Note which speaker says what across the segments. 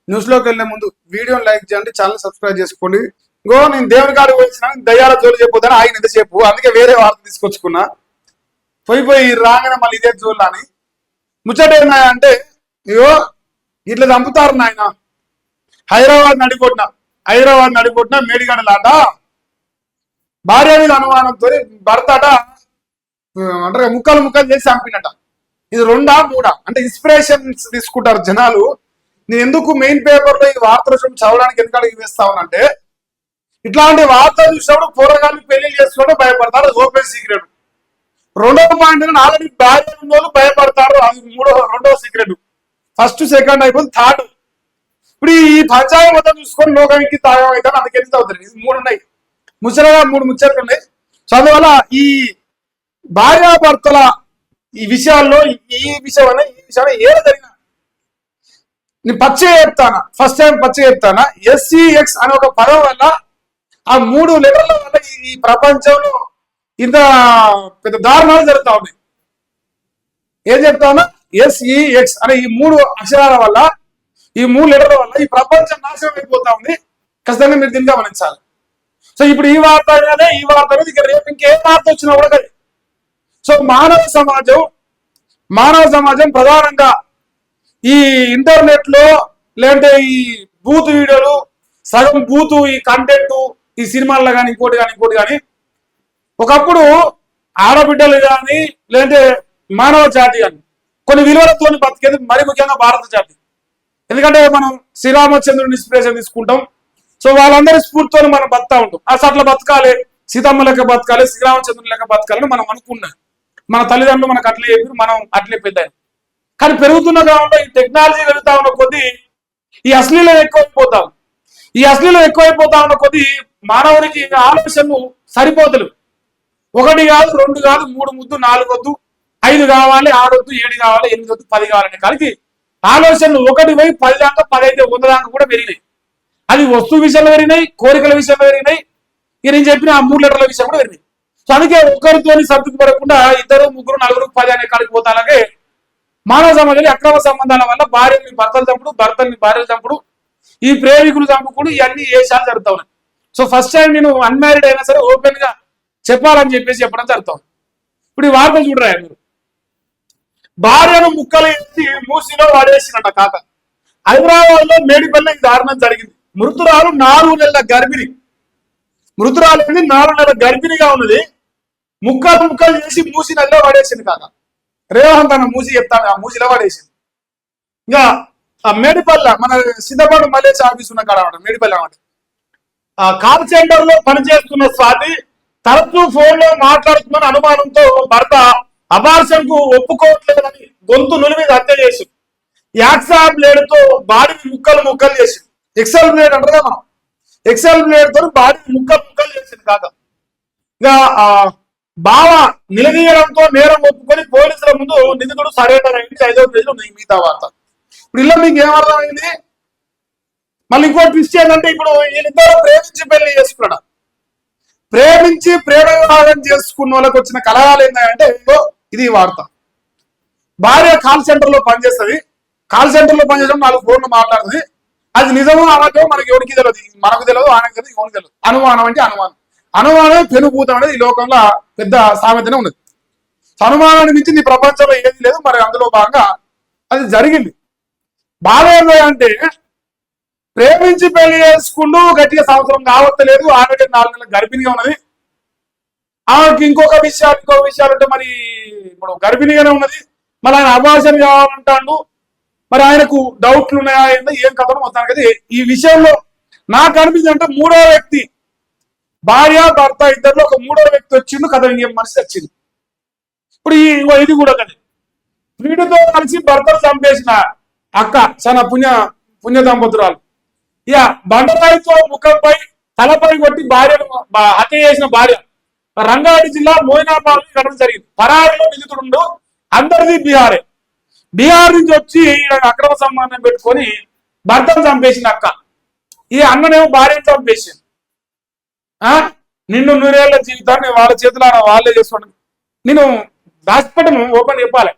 Speaker 1: న్యూస్లోకి వెళ్లే ముందు వీడియోని లైక్ చేయండి, ఛానల్ సబ్స్క్రైబ్ చేసుకోండి. ఇంకో నేను దేవుని కాడికి వచ్చిన దయ్యాల జోలు చెప్పొద్దని ఆయన ఎంతసేపు, అందుకే వేరే వార్త తీసుకొచ్చుకున్నా. పోయి రాగానే మళ్ళీ ఇదే జోలు అని ముచ్చట ఏందంటే, ఇగో ఇట్లా చంపుతారు నాయన. హైదరాబాద్ నడికొట్టిన మేడిగడలాట భార్య మీద అనుమానంతో భర్త అట అంటే ముక్కలు చేసి చంపినట. ఇది 2 3 అంటే ఇన్స్పిరేషన్స్ తీసుకుంటారు జనాలు. నేను ఎందుకు మెయిన్ పేపర్ లో ఈ వార్తలు చదవడానికి ఎందుకు వేస్తావునంటే, ఇట్లాంటి వార్తలు చూసినప్పుడు పూర్వగాన్ని పెళ్లి చేసుకోవడం భయపడతారు, అది ఓపెన్ సీక్రెట్. 2వ పాయింట్ ఆల్రెడీ భార్య ఉన్న వాళ్ళు భయపడతారు, అది 2వ సీక్రెట్. ఫస్ట్ సెకండ్ అయిపోయింది, థర్డ్. ఇప్పుడు ఈ పంచాంగం మొత్తం చూసుకొని లోకానికి తాగం అవుతారు, అందుకే ఎంత అవుతుంది. 3 ఉన్నాయి, ముచ్చటగా 3 ముచ్చట్లు ఉన్నాయి. సో అందువల్ల ఈ భార్యాభర్తల ఈ విషయాల్లో ఈ విషయాన్ని ఏదో జరిగిన నేను పచ్చిగా చెప్తానా, ఫస్ట్ టైం పచ్చిగా చెప్తానా. SEX అనే ఒక పదం వల్ల, ఆ 3 లెటర్ల వల్ల ఈ ప్రపంచంలో ఇంత పెద్ద దారుణాలు జరుగుతా ఉన్నాయి. ఏం చెప్తానా, SEX అనే ఈ 3 అక్షరాల వల్ల, ఈ 3 లెటర్ల వల్ల ఈ ప్రపంచం నాశనం అయిపోతా ఉంది. ఖచ్చితంగా మీరు దీన్ని గమనించాలి. సో ఇప్పుడు ఈ వార్త అనేది ఇక రేపు ఇంకేం వార్త వచ్చినా కూడా కదా. సో మానవ సమాజం ప్రధానంగా ఈ ఇంటర్నెట్ లో లేదంటే ఈ బూత్ వీడియోలు, సగం బూతు ఈ కంటెంట్, ఈ సినిమాల్లో కానీ ఇంకోటి కానీ ఒకప్పుడు ఆడబిడ్డలు కానీ లేదంటే మానవ జాతి కానీ కొన్ని విలువలతో బతికేది, మరి ముఖ్యంగా భారత జాతి. ఎందుకంటే మనం శ్రీరామచంద్రుని ఇన్స్పిరేషన్ తీసుకుంటాం. సో వాళ్ళందరి స్ఫూర్తితో మనం బతుకుతా ఉంటాం. అసలు అట్లా బతకాలి, సీతమ్మ లెక్క బతకాలి, శ్రీరామచంద్రుని లెక్క బతకాలని మనం అనుకున్నాం. మన తల్లిదండ్రులు మనకు అట్లే చెప్పి మనం అట్లే పెద్దాయి. కానీ పెరుగుతున్న కాలంలో ఈ టెక్నాలజీ పెరుగుతా ఉన్న కొద్దీ ఈ అశ్లీలం ఎక్కువైపోతా ఉన్న కొద్దీ మానవునికి ఆలోచనలు సరిపోతలు. 1 కాదు, 2 కాదు, 3 ముద్దు, 4 వద్దు, 5 కావాలి, 6 వద్దు, 7 కావాలి, 8 వద్దు, 10 కావాలనే కానీ ఆలోచనలు 1 పోయి 10 దాకా, 10 అయితే 100 దాకా కూడా పెరిగినాయి. అది వస్తువు విషయంలో పెరిగినాయి, కోరికల విషయంలో పెరిగినాయి, ఇక నేను చెప్పిన ఆ 3 లెటర్ల విషయం కూడా పెరిగినాయి. సో అందుకే ఒకరితో సర్దుకు పడకుండా 2, 3, 4, 10 అనే కాడికి పోతాలకే మానవ సమాజంలో అక్రమ సంబంధాల వల్ల భార్యని భర్తలు చంపుడు, భర్తల్ని భార్యలు చంపుడు, ఈ ప్రేమికులు చంపుకుడు, ఇవన్నీ ఏషాలు జరుగుతా ఉన్నాయి. సో ఫస్ట్ టైం నేను అన్మ్యారీడ్ అయినా సరే ఓపెన్ గా చెప్పాలని చెప్పడం జరుగుతాం. ఇప్పుడు ఈ వార్త చూడరా, మీరు భార్యను ముక్కలు ఎత్తి మూసిలో వాడేసినట్ట కాక. హైదరాబాద్ లో మేడిపల్లి దారుణం జరిగింది. మృతురాలు 4 నెలల గర్భిణి. మృతురాలు 4 నెలల గర్భిణిగా ఉన్నది. ముక్కలు చేసి మూసి నదిలో పడేసింది కాక. రేవంత్ అన్న మూసి చెప్తాను, ఆ మూసిలో పడేసింది. ఇంకా ఆ మేడిపల్లి మన సిద్ధపాటు మలేష్ ఆఫీస్ ఉన్న కాడ మేడిపల్లి అన్నమాట. ఆ కాల్ సెంటర్ లో పనిచేస్తున్న స్వాతి తరచూ ఫోన్ లో మాట్లాడుతున్న అనుమానంతో భర్త అబార్షన్ కు ఒప్పుకోవట్లేదని గొంతు నులిమి హత్య చేసి యాక్సా బ్లేడ్ తో బాడీని ముక్కలు చేసింది. ఎక్సెల్ బ్లేడ్ అంటారు కదా మనం, ఎక్సెల్ బ్లేడ్ తో బాడీని ముక్కలు చేసింది కాక. ఇక బావ నిలదీయడంతో నేరం ఒప్పుకొని పోలీసుల ముందు నిందితుడు సరెండర్ అయింది. 5వ పేజీలో మిగతా వార్త. ఇప్పుడు ఇలా మీకు ఏమర్థమైంది? మళ్ళీ ఇంకో ట్విస్ట్ ఏంటంటే, ఇప్పుడు వీళ్ళిద్దరూ ప్రేమించి పెళ్లి చేసుకున్నాడు. ప్రేమించి ప్రేమ వివాహం చేసుకున్న వాళ్ళకి వచ్చిన కలహాలు ఏంటంటే, ఇది వార్త. భార్య కాల్ సెంటర్ లో పనిచేస్తుంది. కాల్ సెంటర్ లో పనిచేయడం 4 ఫోన్లు మాట్లాడుతుంది. అది నిజమో అబద్ధమో మనకి ఎవరికి తెలియదు, మనకు తెలియదు, ఆయనకు తెలియదు, ఎవరికి తెలియదు. అనుమానం అంటే అనుమానమే పెనుభూతం అనేది ఈ లోకంలో పెద్ద సామెతనే ఉన్నది. అనుమానాన్ని మించి నీ ప్రపంచంలో ఏది లేదు. మరి అందులో భాగంగా అది జరిగింది. బాధ ఏంటి అంటే, ప్రేమించి పెళ్లి చేసుకుంటూ గట్టిగా సంవత్సరం కావట్లేదు, ఆమెకి 4 నెలల గర్భిణిగా ఉన్నది. ఆమెకి ఇంకొక విషయాలు అంటే, మరి ఇప్పుడు గర్భిణిగానే ఉన్నది, మరి ఆయన అబార్షన్ కావాలంటాడు. మరి ఆయనకు డౌట్లు ఉన్నాయా, ఏం కథను మొత్తానికి ఈ విషయంలో నాకు అనిపించింది అంటే, 3వ వ్యక్తి, భార్య భర్త ఇద్దరిలో ఒక 3వ వ్యక్తి వచ్చిండు. కథ ఇంకేం మనిషి వచ్చింది. ఇప్పుడు ఇది కూడా కదా, వీడితో కలిసి భర్తను చంపేసిన అక్క చాలా పుణ్య దంపతురాలు. ఇక బండరాయితో ముఖంపై తలపై కొట్టి భార్యను హత్య చేసిన భార్య రంగారెడ్డి జిల్లా మోయినాబాద్ ఘటన జరిగింది. పరారిలో నిందితుడు అందరిది బీహార్ నుంచి వచ్చి అక్రమ సంబంధం పెట్టుకొని భర్తను చంపేసిన అక్క. ఈ అన్ననేమో భార్యను చంపేసింది. నిన్ను 100 ఏళ్ల జీవితాన్ని వాళ్ళ చేతుల వాళ్ళే చేసుకోండి. నేను దాచిపెట్టను, ఓపెన్ చెప్పాలి.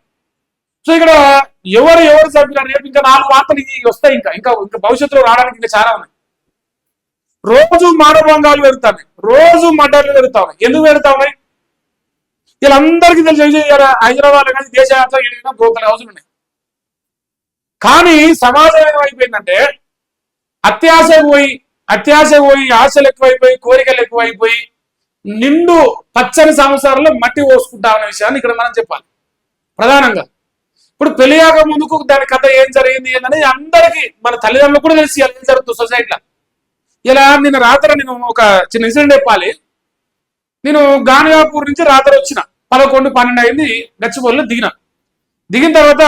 Speaker 1: సో ఇక్కడ ఎవరు సభ్యులు రేపు ఇంకా 4 వార్తలు వస్తాయి, ఇంకా ఇంకా ఇంకా భవిష్యత్తులో రావడానికి ఇంకా చాలా ఉన్నాయి. రోజు మానభంగాలు పెరుగుతాయి, రోజు మర్డర్లు పెరుగుతాయి. ఎందుకు పెరుగుతాయి? వీళ్ళందరికీ తెలిసి హైదరాబాద్ కానీ దేశవ్యాప్తంగా ఏదైనా బ్రోకర్ హౌసులు ఉన్నాయి. కానీ సమాజం ఏమైపోయిందంటే అత్యాశ పోయి ఆశలు ఎక్కువైపోయి కోరికలు ఎక్కువైపోయి నిండు పచ్చని సంవత్సరాల్లో మట్టి పోసుకుంటా అనే విషయాన్ని ఇక్కడ మనం చెప్పాలి. ప్రధానంగా ఇప్పుడు పెళ్లియాక ముందుకు దాని కథ ఏం జరిగింది అని అందరికీ మన తల్లిదండ్రులు కూడా తెలిసి ఏం జరుగుతుంది సొసైటీలో. ఇలా నేను రాత్రి నేను ఒక చిన్న ఇన్సిడెంట్ చెప్పాలి. నేను గానియాపూర్ నుంచి రాత్రి వచ్చిన 11-12 అయింది. గచ్చిబౌలిలో దిగిన తర్వాత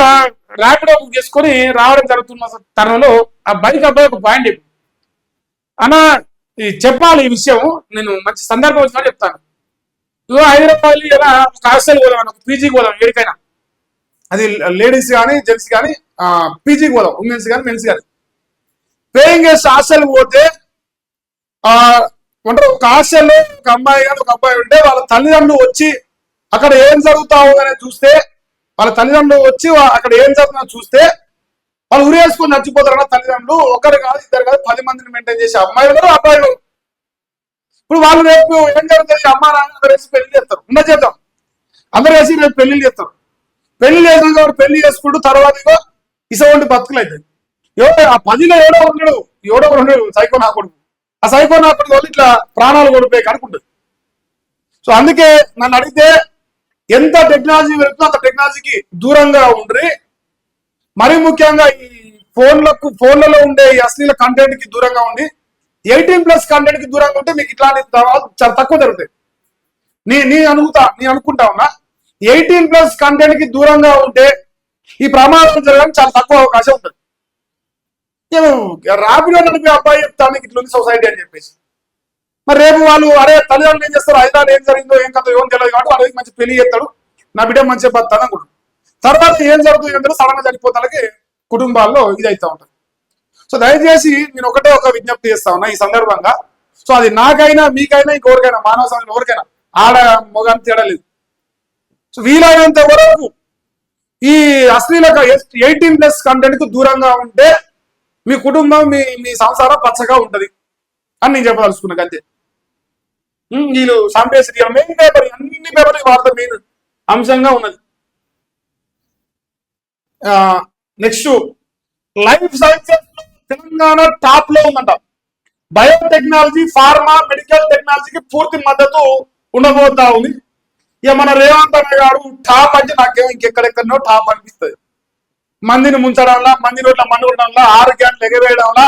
Speaker 1: ర్యాపిడో బుక్ చేసుకొని రావడం జరుగుతున్న తరుణంలో ఆ బైక్ అబ్బాయి ఒక పాయింట్ చెప్పి అన్న చెప్పాలి ఈ విషయం, నేను మంచి సందర్భం వచ్చినా చెప్తాను. ఇగో హైదరాబాద్ ఇలా ఒక హాస్టల్ పోదాం, ఒక పీజీకి పోదాం, ఎక్కడికైనా అది లేడీస్ కానీ జెంట్స్ కానీ పీజీకి పోదాం, ఉమెన్స్ కానీ మెన్స్ కానీ. పేయింగ్ గెస్ట్ హాస్టల్ పోతే అంటే ఒక హాస్టల్లో ఒక అమ్మాయి కానీ ఒక అబ్బాయి ఉంటే వాళ్ళ తల్లిదండ్రులు వచ్చి అక్కడ ఏం జరుగుతా ఉందని చూస్తే, వాళ్ళ తల్లిదండ్రులు వచ్చి అక్కడ ఏం జరుగుతుందని చూస్తే వాళ్ళు ఉరేసుకొని చచ్చిపోతారన్న తల్లిదండ్రులు. ఒకరు కాదు, ఇద్దరు కాదు, 10 మందిని మెయింటైన్ చేసే అమ్మాయిలు అబ్బాయిలు. ఇప్పుడు వాళ్ళు రేపు ఏం జరుగుతుంది? అమ్మా నాన్న అందరూ వేసి పెళ్లి చేస్తారు, చేద్దాం అందరూ వేసి రేపు పెళ్లిళ్ళు చేస్తారు. పెళ్లి చేసిన పెళ్లి చేసుకుంటూ తర్వాత ఇసవంటి బతుకులు అవుతాయి. ఆ 10లో ఎవడో ఉండడు సైకో నా కొడుకు. ఆ సైకో నా కొడుకు వాళ్ళు ఇట్లా ప్రాణాలు కొడిపోయి కనుకుంటుంది. సో అందుకే నన్ను అడిగితే ఎంత టెక్నాలజీ వెళ్తుందో అంత టెక్నాలజీకి దూరంగా ఉండ్రి. మరీ ముఖ్యంగా ఈ ఫోన్లలో ఉండే ఈ అశ్లీల కంటెంట్ కి దూరంగా ఉండి 18+ కంటెంట్ కి దూరంగా ఉంటే మీకు ఇట్లాంటి చాలా తక్కువ జరుగుతాయి. నేను అనుకుంటా ఉన్నా 18+ కంటెంట్ కి దూరంగా ఉంటే ఈ ప్రమాదం జరగడానికి చాలా తక్కువ అవకాశం ఉంటుంది. నేను ర్యాపిడో నడిపే అబ్బాయి చెప్తాను ఇట్లుంది సొసైటీ అని చెప్పేసి. మరి రేపు వాళ్ళు అరే తల్లిదండ్రులు ఏం చేస్తారు, హైదరాబాద్ ఏం జరిగిందో ఏం కథ ఏం తెలియదు కాబట్టి వాళ్ళకి మంచి పెళ్లి చేస్తాడు, నా బిడ్డ మంచిగా బతాను అనుకుంటాడు. తర్వాత ఏం జరుగుతుంది ఏంటంటే సడన్ గా చనిపోతానికి కుటుంబాల్లో ఇది అవుతా ఉంటుంది. సో దయచేసి నేను ఒక విజ్ఞప్తి చేస్తా ఉన్నా ఈ సందర్భంగా. సో అది నాకైనా మీకైనా ఇంకెవరికైనా మానవ సమాజంలో ఎవరికైనా ఆడ మొగాన్ని తేడా లేదు. సో వీలైనంత వరకు ఈ అశ్లీల 18+ కంటెంట్ కు దూరంగా ఉంటే మీ కుటుంబం మీ సంసారం పచ్చగా ఉంటది అని నేను చెప్పదలుచుకున్నా. అంతే. వీళ్ళు సాంపేసి మెయిన్ పేపర్, అన్ని పేపర్లు వార్త మెయిన్ అంశంగా ఉన్నది. Next life sciences Telangana top లో ఉందంట. బయోటెక్నాలజీ, ఫార్మా, మెడికల్ టెక్నాలజీకి పూర్తి మద్దతు ఉండబోతా ఉంది. ఇక మన రేవంత్ అన్న గారు టాప్ అంటే నాకేమో ఇంకెక్కడెక్కడనో టాప్ అనిపిస్తుంది. మందిని ముంచడంలా, మంది రోడ్ల మన్ను కొట్టడంలా, ఆరోగ్యాన్ని ఎగవేయడంలా